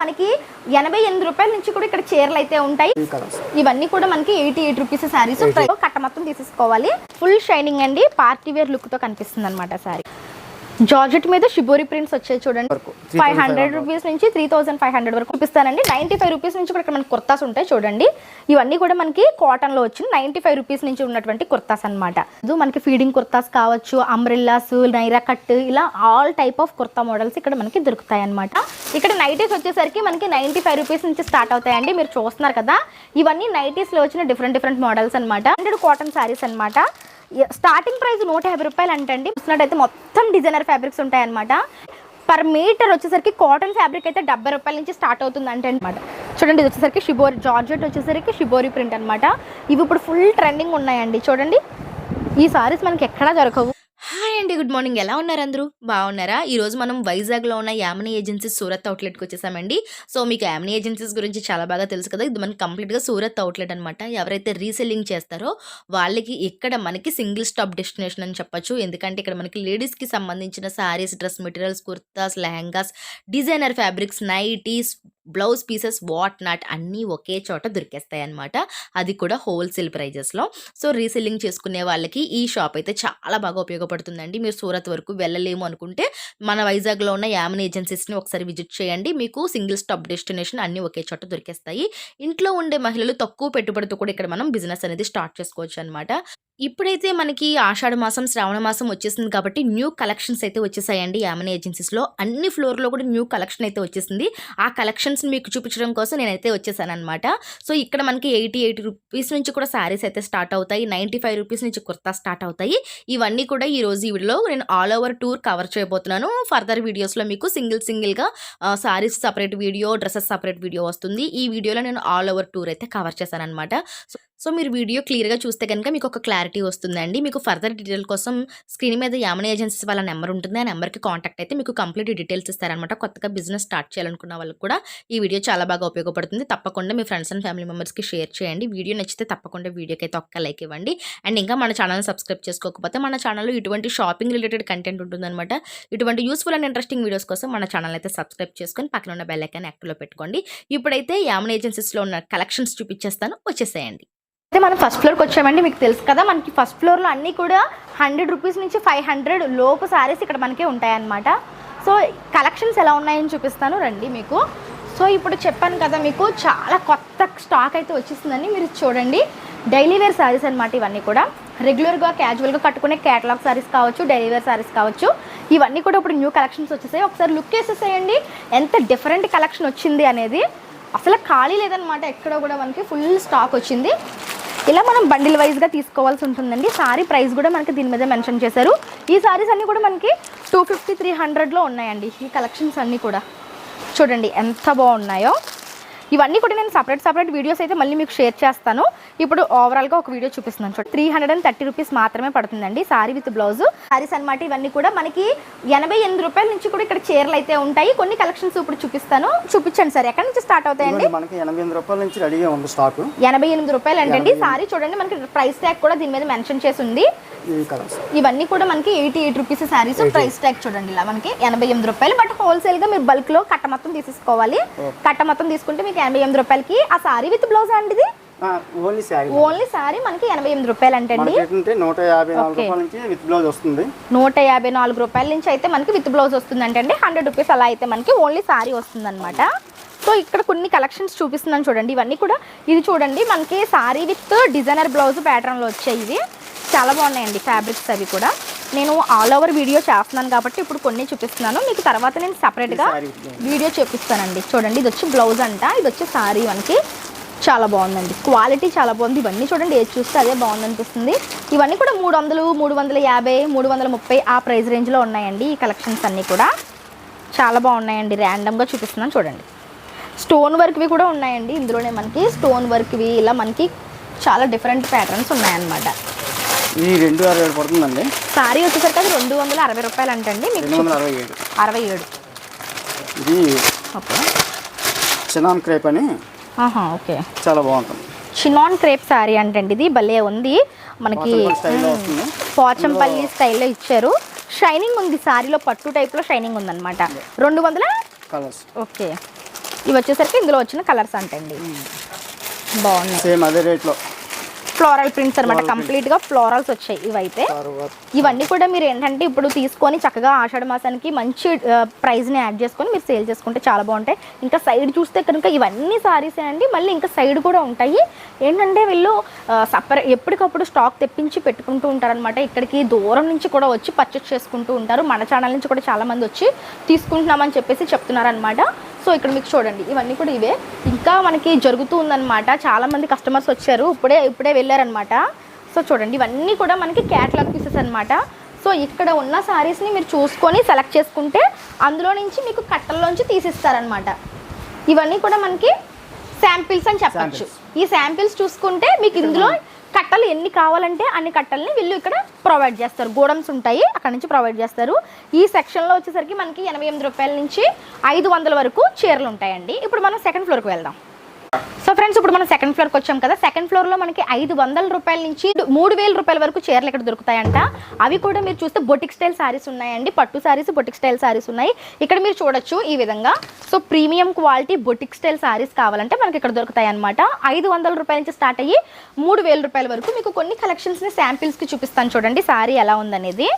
మనకి 88 రూపాయల నుంచి కూడా ఇక్కడ చీరలు అయితే ఉంటాయి. ఇవన్నీ కూడా మనకి 88 రూపీస్ శారీస్. కట్ట మొత్తం తీసేసుకోవాలి. ఫుల్ షైనింగ్ అండి, పార్టీ వేర్ లుక్ తో కనిపిస్తుంది అనమాట శారీ. జార్జెట్ మీద షిబోరి ప్రింట్స్ వచ్చాయి చూడండి. 500 రూపీస్ నుంచి 3500 వరకు చూపిస్తానండి. 95 రూపీస్ నుంచి కూడా ఇక్కడ మనకి కుర్తాస్ ఉంటాయి చూడండి. ఇవన్నీ కూడా మనకి కాటన్ లో వచ్చిన 95 రూపీస్ నుంచి ఉన్నటువంటి కుర్తాస్ అనమాట. మనకి ఫీడింగ్ కుర్తాస్ కావచ్చు, అంబ్రెల్లాస్, నైరా కట్, ఇలా all type of kurta models ఇక్కడ మనకి దొరుకుతాయి అనమాట. ఇక్కడ నైటీస్ వచ్చేసరికి మనకి 95 రూపీస్ నుంచి స్టార్ట్ అవుతాయండి. మీరు చూస్తున్నారు కదా, ఇవన్నీ నైటీస్ లో వచ్చిన డిఫరెంట్ మోడల్స్ అనమాట. కాటన్ శారీస్ అనమాట. స్టార్టింగ్ ప్రైస్ 150 రూపాయలు అంటండి. చూసినట్టయితే మొత్తం డిజైనర్ ఫ్యాబ్రిక్స్ ఉంటాయన్నమాట. పర్ మీటర్ వచ్చేసరికి కాటన్ ఫ్యాబ్రిక్ అయితే 70 రూపాయల నుంచి స్టార్ట్ అవుతుంది అంటే అనమాట. చూడండి, ఇది వచ్చేసరికి షిబోరి జార్జెట్ వచ్చేసరికి షిబోరి ప్రింట్ అనమాట. ఇవి ఇప్పుడు ఫుల్ ట్రెండింగ్ ఉన్నాయండి. చూడండి, ఈ సారీస్ మనకి ఎక్కడా దొరకవు. హాయ్ అండి, గుడ్ మార్నింగ్. ఎలా ఉన్నారు అందరూ? బాగున్నారా? ఈరోజు మనం వైజాగ్లో ఉన్న యామినీ ఏజెన్సీస్ సూరత్ అవుట్లెట్కి వచ్చేసామండి. సో మీకు యామినీ ఏజెన్సీస్ గురించి చాలా బాగా తెలుసు కదా. ఇది మనకి కంప్లీట్గా సూరత్ అవుట్లెట్ అనమాట. ఎవరైతే రీసెల్లింగ్ చేస్తారో వాళ్ళకి ఇక్కడ మనకి సింగిల్ స్టాప్ డెస్టినేషన్ అని చెప్పొచ్చు. ఎందుకంటే ఇక్కడ మనకి లేడీస్కి సంబంధించిన saris, dress materials, kurtas, lehengas, designer fabrics, nighties, blouse pieces, what not అన్నీ ఒకే చోట దొరికేస్తాయి అనమాట. అది కూడా హోల్సేల్ ప్రైజెస్లో. సో రీసెల్లింగ్ చేసుకునే వాళ్ళకి ఈ షాప్ అయితే చాలా బాగా ఉపయోగపడుతుందండి. మీరు సూరత్ వరకు వెళ్ళలేము అనుకుంటే మన వైజాగ్లో ఉన్న యామినీ ఏజెన్సీస్ని ఒకసారి విజిట్ చేయండి. మీకు సింగిల్ స్టాప్ డెస్టినేషన్ అన్నీ ఒకే చోట దొరికేస్తాయి. ఇంట్లో ఉండే మహిళలు తక్కువ పెట్టుబడితో కూడా ఇక్కడ మనం బిజినెస్ అనేది స్టార్ట్ చేసుకోవచ్చు అనమాట. ఇప్పుడైతే మనకి ఆషాఢ మాసం, శ్రావణ మాసం వచ్చేసింది కాబట్టి న్యూ కలెక్షన్స్ అయితే వచ్చేసాయండి యామినీ ఏజెన్సీస్లో. అన్ని ఫ్లోర్లో కూడా న్యూ కలెక్షన్ అయితే వచ్చేసింది. ఆ కలెక్షన్స్ మీకు చూపించడం కోసం నేనైతే వచ్చేసాను అనమాట. సో ఇక్కడ మనకి 88 రూపీస్ నుంచి కూడా శారీస్ అయితే స్టార్ట్ అవుతాయి. 95 రూపీస్ నుంచి కుర్తా స్టార్ట్ అవుతాయి. ఇవన్నీ కూడా ఈ రోజు ఈ వీడియోలో నేను ఆల్ ఓవర్ టూర్ కవర్ చేయబోతున్నాను. ఫర్దర్ వీడియోస్లో మీకు సింగిల్గా saris separate video, dresses separate video వస్తుంది. ఈ వీడియోలో నేను ఆల్ ఓవర్ టూర్ అయితే కవర్ చేశాను అనమాట. సో మీరు వీడియో క్లియర్గా చూస్తే కనుక మీకు ఒక క్లారిటీ వస్తుందండి. మీకు ఫర్దర్ డీటెయిల్ కోసం స్క్రీన్ మీద యామినీ ఏజెన్సీస్ వాళ్ళ నెంబర్ ఉంటుంది. ఆ నెంబర్కి కాంటాక్ట్ అయితే మీకు కంప్లీట్ డీటెయిల్స్ ఇస్తారనమాట. కొత్తగా బిజినెస్ స్టార్ట్ చేయాలనుకున్న వాళ్ళకి కూడా ఈ వీడియో చాలా బాగా ఉపయోగపడుతుంది. తప్పకుండా మీ ఫ్రెండ్స్ అండ్ ఫ్యామిలీ మెంబర్స్కి షేర్ చేయండి. వీడియో నచ్చితే తప్పకుండా వీడియోకి అయితే ఒక్క లైక్ ఇవ్వండి. అండ్ ఇంకా మన ఛానల్ని సబ్స్క్రైబ్ చేసుకోకపోతే మన ఛానల్లో ఇటువంటి షాపింగ్ రిలేటెడ్ కంటెంట్ ఉంటుందన్నమాట. ఇటువంటి యూస్ఫుల్ అండ్ ఇంట్రెస్టింగ్ వీడియోస్ కోసం మన ఛానల్ అయితే సబ్స్క్రైబ్ చేసుకొని పక్కన ఉన్న బెల్ ఐకాన్ యాక్టివ్లో పెట్టుకోండి. ఇప్పుడైతే యామినీ ఏజెన్సీస్లో ఉన్న కలెక్షన్స్ చూపించేస్తాను, వచ్చేసేయండి. అయితే మనం ఫస్ట్ ఫ్లోర్కి వచ్చామండి. మీకు తెలుసు కదా, మనకి ఫస్ట్ ఫ్లోర్లో అన్నీ కూడా 100 రూపీస్ నుంచి 500 లోపు శారీస్ ఇక్కడ మనకి ఉంటాయన్నమాట. సో కలెక్షన్స్ ఎలా ఉన్నాయని చూపిస్తాను రండి మీకు. సో ఇప్పుడు చెప్పాను కదా, మీకు చాలా కొత్త స్టాక్ అయితే వచ్చేసిందని. మీరు చూడండి, డైలీ వేర్ శారీస్ అనమాట. ఇవన్నీ కూడా రెగ్యులర్గా క్యాజువల్గా కట్టుకునే క్యాటలాగ్ శారీస్ కావచ్చు, డైలీ వేర్ శారీస్ కావచ్చు. ఇవన్నీ కూడా ఇప్పుడు న్యూ కలెక్షన్స్ వచ్చేసాయి. ఒకసారి లుక్ వేసేసేయండి ఎంత డిఫరెంట్ కలెక్షన్ వచ్చింది అనేది. అసలు ఖాళీ లేదనమాట, ఎక్కడో కూడా మనకి ఫుల్ స్టాక్ వచ్చింది. ఇలా మనం బండిల్ వైజ్గా తీసుకోవాల్సి ఉంటుందండి. సారీ ప్రైస్ కూడా మనకి దీని మీద మెన్షన్ చేశారు. ఈ సారీస్ అన్నీ కూడా మనకి 250-300లో ఉన్నాయండి. ఈ కలెక్షన్స్ అన్నీ కూడా చూడండి ఎంత బాగున్నాయో. ఇవన్నీ కూడా నేను సపరేట్ వీడియోస్ అయితే మళ్ళీ మీకు షేర్ చేస్తాను. ఇప్పుడు ఓవరాల్గా ఒక వీడియో చూపిస్తున్నాను చూడండి. 330 రూపీస్ మాత్రమే పడుతుందండి సారీ విత్ బ్లౌజ్ సారీస్ అనమాట. ఇవన్నీ కూడా మనకి 88 రూపాయల నుంచి కూడా ఇక్కడ చీరలు అయితే ఉంటాయి. కొన్ని కలెక్షన్స్ ఇప్పుడు చూపిస్తాను, చూపించండి సార్. ఎక్కడి నుంచి స్టార్ట్ అవుతాయండి? మనకి 88 రూపాయల నుంచి రెడీగా ఉంది స్టాక్. 88 రూపాయలు అంటండి. సారీ చూడండి, మనకి ప్రైస్ ట్యాగ్ కూడా దీని మీద మెన్షన్ చేసి ఉంది. ఇవన్నీ కూడా మనకి 88 రూపీస్ శారీస్. ప్రైస్ ట్యాగ్ చూడండి ఇలా మనకి 88 రూపాయలు. బట్ హోల్సేల్ గా మీరు బల్క్ లో కట్ట మొత్తం తీసుకోవాలి. కట్ట మొత్తం తీసుకుంటే మీకు 88 రూపాయలకి ఆ సారీ విత్ బ్లౌజ్ అండి. ఇది ఓన్లీ సారీ మనకి 88 రూపాయలు అంటండి. 154 రూపాయల నుంచి విత్ బ్లౌజ్ వస్తుంది. 154 రూపాయల నుంచి అయితే మనకి విత్ బ్లౌజ్ వస్తుంది అంటే 100 రూపీస్ అలా అయితే మనకి ఓన్లీ సారీ వస్తుంది అనమాట. సో ఇక్కడ కొన్ని కలెక్షన్స్ చూపిస్తున్నాను చూడండి. ఇవన్నీ కూడా ఇది చూడండి, మనకి సారీ విత్ డిజైనర్ బ్లౌజ్ ప్యాటర్న్లో వచ్చాయి. ఇవి చాలా బాగున్నాయండి ఫ్యాబ్రిక్స్ అవి కూడా. నేను ఆల్ ఓవర్ వీడియో చేస్తున్నాను కాబట్టి ఇప్పుడు కొన్ని చూపిస్తున్నాను మీకు. తర్వాత నేను సపరేట్గా వీడియో చూపిస్తానండి. చూడండి, ఇది వచ్చి బ్లౌజ్ అంట, ఇది వచ్చి సారీ. మనకి చాలా బాగుందండి, క్వాలిటీ చాలా బాగుంది. ఇవన్నీ చూడండి, ఏది చూస్తే అదే బాగుంది అనిపిస్తుంది. ఇవన్నీ కూడా 300, 350, 330 ఆ ప్రైస్ రేంజ్లో ఉన్నాయండి. ఈ కలెక్షన్స్ అన్నీ కూడా చాలా బాగున్నాయండి. ర్యాండమ్గా చూపిస్తున్నాను చూడండి. స్టోన్ వర్క్వి కూడా ఉన్నాయండి ఇందులోనే. మనకి స్టోన్ వర్క్వి ఇలా మనకి చాలా డిఫరెంట్ ప్యాటర్న్స్ ఉన్నాయన్నమాట. ఈ 267 పడుతుందండి. సారీ వచ్చేసరికి అది 260 రూపాయలు అంటండి. మీకు 67. ఇది ఓకే, చినాన్ క్రేప్ అని. ఓకే, చాలా బాగుంటుంది. చినాన్ క్రేప్ సారీ అంటండి. ఇది భలే ఉంది. మనకి పోచంపల్లి స్టైల్లో ఇచ్చారు. షైనింగ్ ఉంది సారీలో, పట్టు టైప్లో షైనింగ్ ఉందన్నమాట. 200 కలర్స్. ఓకే, ఇవి వచ్చేసరికి ఇందులో వచ్చిన కలర్స్ అంటండి. బాగున్నాయి. సేమ్ అదే రేట్లో ఫ్లోరల్ ప్రింట్స్ అనమాట, కంప్లీట్గా ఫ్లోరల్స్ వచ్చాయి ఇవైతే. ఇవన్నీ కూడా మీరు ఏంటంటే ఇప్పుడు తీసుకొని చక్కగా ఆషాఢ మాసానికి మంచి ప్రైస్ని యాడ్ చేసుకొని మీరు సేల్ చేసుకుంటే చాలా బాగుంటాయి. ఇంకా సైడ్ చూస్తే కనుక ఇవన్నీ సారీసే అండి. మళ్ళీ ఇంకా సైడ్ కూడా ఉంటాయి. ఏంటంటే వీళ్ళు ఎప్పటికప్పుడు స్టాక్ తెప్పించి పెట్టుకుంటూ ఉంటారనమాట. ఇక్కడికి దూరం నుంచి కూడా వచ్చి పర్చేస్ చేసుకుంటూ ఉంటారు. మన ఛానల్ నుంచి కూడా చాలామంది వచ్చి తీసుకుంటున్నామని చెప్పేసి చెప్తున్నారనమాట. సో ఇక్కడ మీకు చూడండి ఇవన్నీ కూడా ఇవే. ఇంకా మనకి జరుగుతూ ఉందన్నమాట. చాలామంది కస్టమర్స్ వచ్చారు, ఇప్పుడే వెళ్ళారనమాట. సో చూడండి ఇవన్నీ కూడా మనకి క్యాటలాగ్ పీసెస్ అనమాట. సో ఇక్కడ ఉన్న శారీస్ని మీరు చూసుకొని సెలెక్ట్ చేసుకుంటే అందులో నుంచి మీకు కట్టల్లోంచి తీసిస్తారనమాట. ఇవన్నీ కూడా మనకి శాంపిల్స్ అని చెప్పచ్చు. ఈ శాంపిల్స్ చూసుకుంటే మీకు ఇందులో కట్టలు ఎన్ని కావాలంటే అన్ని కట్టల్ని వీళ్ళు ఇక్కడ ప్రొవైడ్ చేస్తారు. గోడమ్స్ ఉంటాయి, అక్కడ నుంచి ప్రొవైడ్ చేస్తారు. ఈ సెక్షన్లో వచ్చేసరికి మనకి 88 రూపాయల నుంచి 500 వరకు చీరలు ఉంటాయండి. ఇప్పుడు మనం సెకండ్ ఫ్లోర్కి వెళ్దాం. సో ఫ్రెండ్స్ ఇప్పుడు మనం సెకండ్ ఫ్లోర్కి వచ్చాం కదా. సెకండ్ ఫ్లోర్లో మనకి 500 రూపాయల నుంచి 3000 రూపాయల వరకు చీరలు ఇక్కడ దొరుకుతాయంట. అవి కూడా మీరు చూస్తే బొటిక్ స్టైల్ శారీస్ ఉన్నాయండి. పట్టు శారీస్, బొటిక్ స్టైల్ శారీస్ ఉన్నాయి. ఇక్కడ మీరు చూడొచ్చు ఈ విధంగా. So premium quality boutique style saris కావాలంటే మనకి ఇక్కడ దొరుకుతాయి అనమాట. 500 రూపాయల నుంచి స్టార్ట్ అయ్యి 3000 రూపాయల వరకు మీకు కొన్ని కలెక్షన్స్ని శాంపిల్స్కి చూపిస్తాను. చూడండి శారీ ఎలా ఉందనేది.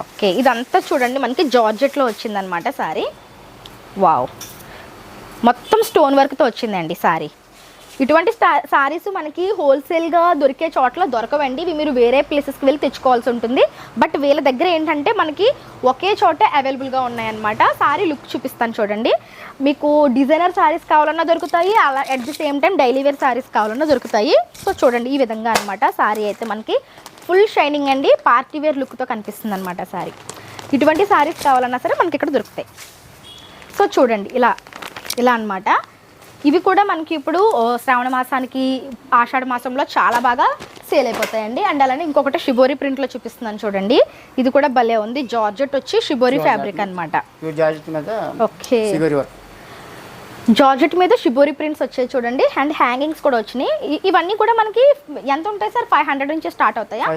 ఓకే, ఇదంతా చూడండి మనకి జార్జెట్లో వచ్చిందనమాట శారీ. వావ్, మొత్తం స్టోన్ వర్క్తో వచ్చిందండి శారీ. ఇటువంటి శారీస్ మనకి హోల్సేల్గా దొరికే చోట్ల దొరకవండి. ఇవి మీరు వేరే ప్లేసెస్కి వెళ్ళి తెచ్చుకోవాల్సి ఉంటుంది. బట్ వీళ్ళ దగ్గర ఏంటంటే మనకి ఒకే చోటే అవైలబుల్గా ఉన్నాయన్నమాట. శారీ లుక్ చూపిస్తాను చూడండి. మీకు డిజైనర్ శారీస్ కావాలన్నా దొరుకుతాయి, అలా at the same time daily wear saris కావాలన్నా దొరుకుతాయి. సో చూడండి ఈ విధంగా అనమాట. శారీ అయితే మనకి ఫుల్ షైనింగ్ అండి, పార్టీ వేర్ లుక్తో కనిపిస్తుంది అనమాట శారీ. ఇటువంటి శారీస్ కావాలన్నా సరే మనకి ఇక్కడ దొరుకుతాయి. సో చూడండి ఇలా అన్నమాట. ఇవి కూడా మనకి ఇప్పుడు శ్రావణ మాసానికి ఆషాఢ మాసంలో చాలా బాగా సేల్ అయిపోతాయండి. అండ్ అలానే ఇంకొకటి షిబోరి ప్రింట్లో చూపిస్తున్నాను చూడండి. ఇది కూడా భలే ఉంది. జార్జెట్ వచ్చి షిబోరి ఫ్యాబ్రిక్ అనమాట. ఓకే, జార్జెట్ మీద షిబోరి ప్రింట్స్ వచ్చాయి చూడండి. అండ్ హ్యాంగింగ్స్ కూడా వచ్చినాయి. ఇవన్నీ కూడా మనకి ఎంత ఉంటాయి సార్? 500 నుంచి స్టార్ట్ అవుతాయా?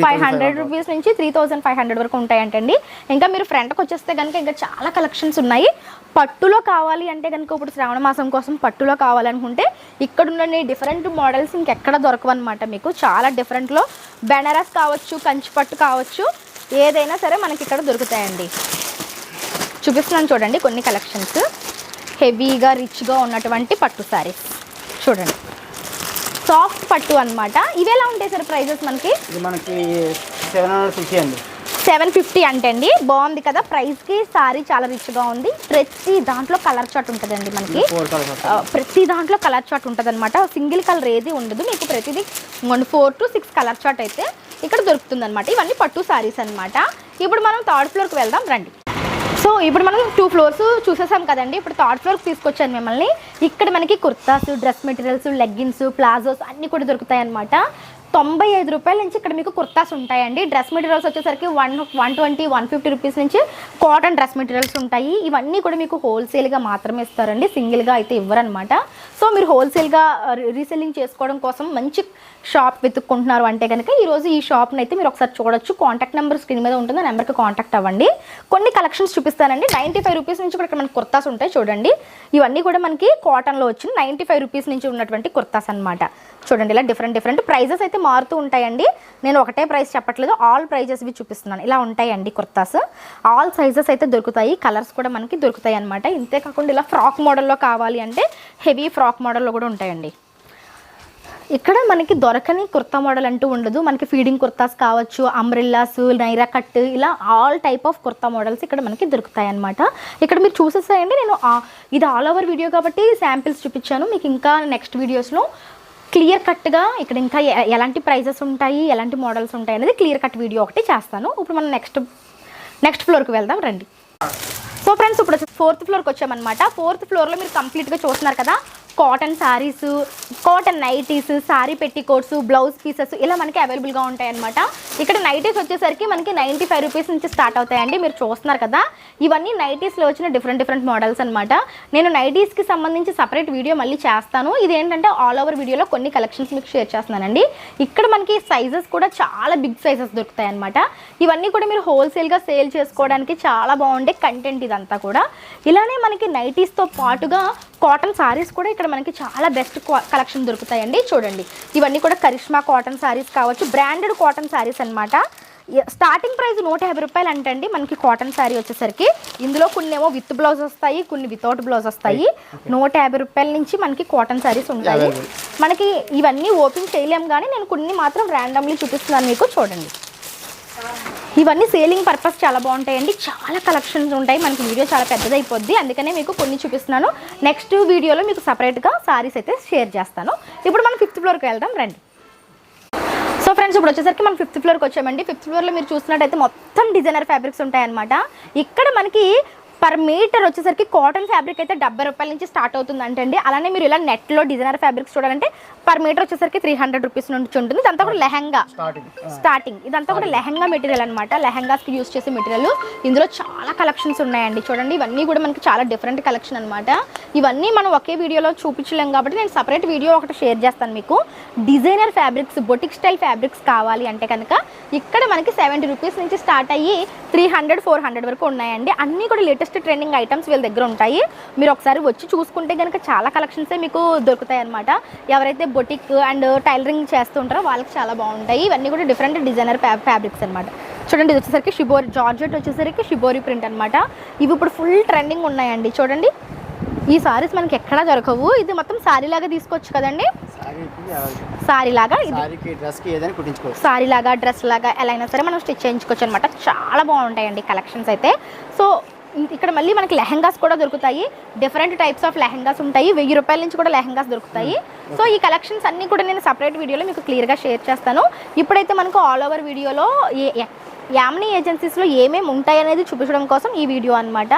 500 రూపీస్ నుంచి 3500 వరకు ఉంటాయంటండి. ఇంకా మీరు ఫ్రంట్కి వచ్చేస్తే కనుక ఇంకా చాలా కలెక్షన్స్ ఉన్నాయి. పట్టులో కావాలి అంటే కనుక ఇప్పుడు శ్రావణ మాసం కోసం పట్టులో కావాలనుకుంటే ఇక్కడ ఉన్న డిఫరెంట్ మోడల్స్ ఇంకెక్కడ దొరకవన్నమాట. మీకు చాలా డిఫరెంట్లో బెనారస్ కావచ్చు, కంచి పట్టు కావచ్చు, ఏదైనా సరే మనకి ఇక్కడ దొరుకుతాయండి. చూపిస్తున్నాను చూడండి కొన్ని కలెక్షన్స్. హెవీగా రిచ్గా ఉన్నటువంటి పట్టు శారీస్ చూడండి, సాఫ్ట్ పట్టు అనమాట. ఇవి ఎలా ఉంటాయి సార్ ప్రైజెస్? మనకి 750 అండి. 750 అంటే అండి, బాగుంది కదా ప్రైస్కి. శారీ చాలా రిచ్గా ఉంది. ప్రతి దాంట్లో కలర్ చార్ట్ ఉంటుందండి మనకి. ప్రతి దాంట్లో కలర్ చార్ట్ ఉంటుంది అనమాట. సింగిల్ కలర్ ఏది ఉండదు మీకు. ప్రతిదీ 4 to 6 కలర్ చార్ట్ అయితే ఇక్కడ దొరుకుతుంది అనమాట. ఇవన్నీ పట్టు శారీస్ అనమాట. ఇప్పుడు మనం థర్డ్ ఫ్లోర్కి వెళ్దాం రండి. సో ఇప్పుడు మనం 2 ఫ్లోర్స్ చూసేసాం కదండి. ఇప్పుడు థర్డ్ ఫ్లోర్కి తీసుకొచ్చాను మిమ్మల్ని. ఇక్కడ మనకి kurtas, dress materials, leggings, palazzos అన్నీ కూడా దొరుకుతాయి అనమాట. 95 రూపాయల నుంచి ఇక్కడ మీకు కుర్తాస్ ఉంటాయండి. డ్రెస్ మెటీరియల్స్ వచ్చేసరికి 120, 150 రూపీస్ నుంచి కాటన్ డ్రెస్ మెటీరియల్స్ ఉంటాయి. ఇవన్నీ కూడా మీకు హోల్సేల్గా మాత్రమే ఇస్తారండి, సింగిల్గా అయితే ఇవ్వరనమాట. సో మీరు హోల్సేల్గా రీసెల్లింగ్ చేసుకోవడం కోసం మంచి షాప్ వెతుక్కుంటున్నారు అంటే కనుక ఈరోజు ఈ షాప్ని అయితే మీరు ఒకసారి చూడొచ్చు. కాంటాక్ట్ నెంబర్ స్క్రీన్ మీద ఉంటుంది, ఆ నెంబర్కి కాంటాక్ట్ అవ్వండి. కొన్ని కలెక్షన్స్ చూపిస్తానండి. 95 రూపీస్ నుంచి కూడా ఇక్కడ మనకి కుర్తాస్ ఉంటాయి చూడండి. ఇవన్నీ కూడా మనకి కాటన్లో వచ్చిన 95 రూపీస్ నుంచి ఉన్నటువంటి కుర్తాస్ అనమాట. చూడండి ఇలా డిఫరెంట్ ప్రైజెస్ అయితే మారుతూ ఉంటాయండి. నేను ఒకటే ప్రైస్ చెప్పట్లేదు, ఆల్ ప్రైజెస్ ఇవి చూపిస్తున్నాను. ఇలా ఉంటాయండి కుర్తాస్. ఆల్ సైజెస్ అయితే దొరుకుతాయి, కలర్స్ కూడా మనకి దొరుకుతాయి అనమాట. ఇంతే కాకుండా ఇలా ఫ్రాక్ మోడల్లో కావాలి అంటే హెవీ ఫ్రాక్ మోడల్లో కూడా ఉంటాయండి. ఇక్కడ మనకి దొరకని కుర్తా మోడల్ అంటూ ఉండదు. మనకి ఫీడింగ్ కుర్తాస్ కావచ్చు, అంబ్రెల్లాస్, నైరా కట్, ఇలా all type of kurta models ఇక్కడ మనకి దొరుకుతాయి అనమాట. ఇక్కడ మీరు చూసేసాయండి. నేను ఇది ఆల్ ఓవర్ వీడియో కాబట్టి శాంపిల్స్ చూపించాను. మీకు ఇంకా నెక్స్ట్ వీడియోస్లో క్లియర్ కట్గా ఇక్కడ ఇంకా ఎలాంటి ప్రైజెస్ ఉంటాయి, ఎలాంటి మోడల్స్ ఉంటాయి అనేది క్లియర్ కట్ వీడియో ఒకటి చేస్తాను. ఇప్పుడు మనం నెక్స్ట్ ఫ్లోర్కి వెళ్దాం రండి. సో ఫ్రెండ్స్ ఇప్పుడు 4th ఫ్లోర్కి వచ్చామన్నమాట. 4th ఫ్లోర్లో మీరు కంప్లీట్గా చూస్తున్నారు కదా, cotton saris, cotton nighties, sari petticoats, blouse pieces ఇలా మనకి అవైలబుల్గా ఉంటాయన్నమాట. ఇక్కడ నైటీస్ వచ్చేసరికి మనకి 95 రూపీస్ నుంచి స్టార్ట్ అవుతాయండి. మీరు చూస్తున్నారు కదా, ఇవన్నీ నైటీస్లో వచ్చిన డిఫరెంట్ మోడల్స్ అనమాట. నేను నైటీస్కి సంబంధించి సపరేట్ వీడియో మళ్ళీ చేస్తాను. ఇదేంటంటే ఆల్ ఓవర్ వీడియోలో కొన్ని కలెక్షన్స్ మీకు షేర్ చేస్తున్నానండి. ఇక్కడ మనకి సైజెస్ కూడా చాలా బిగ్ సైజెస్ దొరుకుతాయి అనమాట. ఇవన్నీ కూడా మీరు హోల్సేల్గా సేల్ చేసుకోవడానికి చాలా బాగుండే కంటెంట్ ఇదంతా కూడా. ఇలానే మనకి నైటీస్తో పాటుగా కాటన్ సారీస్ కూడా ఇక్కడ మనకి చాలా బెస్ట్ కలెక్షన్ దొరుకుతాయండి. చూడండి, ఇవన్నీ కూడా కరిష్మా కాటన్ సారీస్ కావచ్చు, బ్రాండెడ్ కాటన్ సారీస్ అనమాట. స్టార్టింగ్ ప్రైస్ 150 రూపాయలు అంటండి మనకి కాటన్ శారీ వచ్చేసరికి. ఇందులో కొన్ని ఏమో విత్ బ్లౌజ్ వస్తాయి, కొన్ని వితౌట్ బ్లౌజ్ వస్తాయి. 150 రూపాయల నుంచి మనకి కాటన్ శారీస్ ఉంటాయి. మనకి ఇవన్నీ ఓపెన్ చేయలేము, కానీ నేను కొన్ని మాత్రం ర్యాండమ్లీ చూపిస్తున్నాను మీకు. చూడండి, ఇవన్నీ సేలింగ్ పర్పస్ చాలా బాగుంటాయండి. చాలా కలెక్షన్స్ ఉంటాయి. మనకి వీడియో చాలా పెద్దది అయిపోద్ది, అందుకనే మీకు కొన్ని చూపిస్తున్నాను. నెక్స్ట్ వీడియోలో మీకు సపరేట్గా సారీస్ అయితే షేర్ చేస్తాను. ఇప్పుడు మనం 5th ఫ్లోర్కి వెళ్దాం రండి. సో ఫ్రెండ్స్, ఇప్పుడు వచ్చేసరికి మనం 5th ఫ్లోర్కి వచ్చామండి. 5th ఫ్లోర్లో మీరు చూసినట్టయితే మొత్తం డిజైనర్ ఫ్యాబ్రిక్స్ ఉంటాయన్నమాట. ఇక్కడ మనకి పర్ మీటర్ వచ్చేసరికి కాటన్ ఫ్యాబ్రిక్ అయితే 70 రూపాయల నుంచి స్టార్ట్ అవుతుంది అండి. అలానే మీరు ఇలా నెట్లో డిజైనర్ ఫ్యాబ్రిక్స్ చూడాలంటే పర్ మీటర్ వచ్చేసరికి 300 రూపీస్ నుంచి ఉంటుంది. ఇదంతా కూడా లెహంగా స్టార్టింగ్. ఇదంతా కూడా లెహంగా మెటీరియల్ అనమాట. లెహంగాస్కి యూస్ చేసే మెటీరియల్. ఇందులో చాలా కలెక్షన్స్ ఉన్నాయండి. చూడండి, ఇవన్నీ కూడా మనకి చాలా డిఫరెంట్ కలెక్షన్ అనమాట. ఇవన్నీ మనం ఒకే వీడియోలో చూపించలేం కాబట్టి నేను సపరేట్ వీడియో ఒకటి షేర్ చేస్తాను మీకు. Designer fabrics, boutique style fabrics కావాలి అంటే కనుక ఇక్కడ మనకి 70 రూపీస్ నుంచి స్టార్ట్ అయ్యి 300, 400 వరకు ఉన్నాయండి. అన్నీ కూడా లేటెస్ట్ ట్రెండింగ్ ఐటమ్స్ వీళ్ళ దగ్గర ఉంటాయి. మీరు ఒకసారి వచ్చి చూసుకుంటే కనుక చాలా కలెక్షన్సే మీకు దొరుకుతాయి అనమాట. ఎవరైతే బొటిక్ అండ్ టైలరింగ్ చేస్తూ ఉంటారో వాళ్ళకి చాలా బాగుంటాయి. ఇవన్నీ కూడా డిఫరెంట్ డిజైనర్ ఫ్యాబ్రిక్స్ అనమాట. చూడండి, ఇది వచ్చేసరికి షిబోరి జార్జెట్ వచ్చేసరికి షిబోరి ప్రింట్ అనమాట. ఇవి ఇప్పుడు ఫుల్ ట్రెండింగ్ ఉన్నాయండి. చూడండి, ఈ సారీస్ మనకి ఎక్కడా దొరకవు. ఇది మొత్తం సారీ లాగా తీసుకోవచ్చు కదండి. సారీ లాగా సారీ లాగా డ్రెస్ లాగా ఎలా అయినా సరే మనం స్టిచ్ చేయించుకోవచ్చు అనమాట. చాలా బాగుంటాయండి కలెక్షన్స్ అయితే. సో ఇక్కడ మళ్ళీ మనకి లెహంగాస్ కూడా దొరుకుతాయి. డిఫరెంట్ టైప్స్ ఆఫ్ లెహంగాస్ ఉంటాయి. 1000 రూపాయల నుంచి కూడా లెహంగాస్ దొరుకుతాయి. సో ఈ కలెక్షన్స్ అన్నీ కూడా నేను సపరేట్ వీడియోలో మీకు క్లియర్గా షేర్ చేస్తాను. ఇప్పుడైతే మనకు ఆల్ ఓవర్ వీడియోలో యామినీ ఏజెన్సీస్లో ఏమేమి ఉంటాయి అనేది చూపించడం కోసం ఈ వీడియో అనమాట.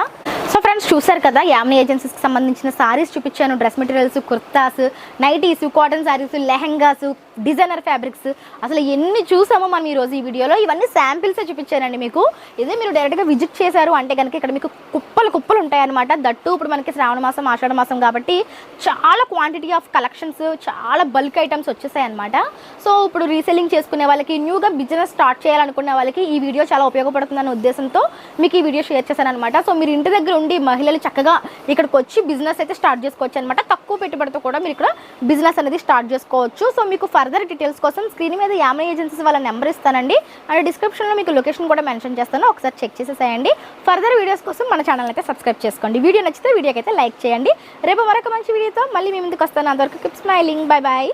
సో ఫ్రెండ్స్, చూసారు కదా, యామినీ ఏజెన్సీస్కి సంబంధించిన సారీస్ చూపించాను. Dress materials, kurtas, nighties, cotton saris, lehengas, designer fabrics, అసలు ఎన్ని చూసామో మనం ఈరోజు ఈ వీడియోలో. ఇవన్నీ శాంపిల్సే చూపించానండి మీకు. ఇదే మీరు డైరెక్ట్గా విజిట్ చేశారు అంటే కనుక ఇక్కడ మీకు కుప్పలు ఉంటాయన్నమాట. దట్టు ఇప్పుడు మనకి శ్రావణ మాసం, ఆషాఢ మాసం కాబట్టి చాలా క్వాంటిటీ ఆఫ్ కలెక్షన్స్, చాలా బల్క్ ఐటమ్స్ వచ్చేసాయి అనమాట. సో ఇప్పుడు రీసెల్లింగ్ చేసుకునే వాళ్ళకి, న్యూగా బిజినెస్ స్టార్ట్ చేయాలనుకునే వాళ్ళకి ఈ వీడియో చాలా ఉపయోగపడుతుందనే ఉద్దేశంతో మీకు ఈ వీడియో షేర్ చేశాను అనమాట. సో మీరు ఇంటి దగ్గర ఉండి మహిళలు చక్కగా ఇక్కడికి వచ్చి బిజినెస్ అయితే స్టార్ట్ చేసుకోవచ్చు అనమాట. తక్కువ పెట్టుబడితో కూడా మీరు ఇక్కడ బిజినెస్ అనేది స్టార్ట్ చేసుకోవచ్చు. సో మీకు ఫర్దర్ డీటెయిల్స్ కోసం స్క్రీన్ మీద యామినీ ఏజెన్సీస్ వాళ్ళ నెంబర్ ఇస్తానండి. అండ్ డిస్క్రిప్షన్లో మీకు లొకేషన్ కూడా మెన్షన్ చేస్తాను. ఒకసారి చెక్ చేసేసేయండి. ఫర్దర్ వీడియోస్ కోసం మన ఛానల్ అయితే సబ్స్క్రైబ్ చేసుకోండి. వీడియో నచ్చితే వీడియోకి అయితే లైక్ చేయండి. రేపు మరొక మంచి వీడియోతో మళ్ళీ మీ ముందుకు వస్తాను. అంతవరకు కీప్ స్మైలింగ్. Bye bye.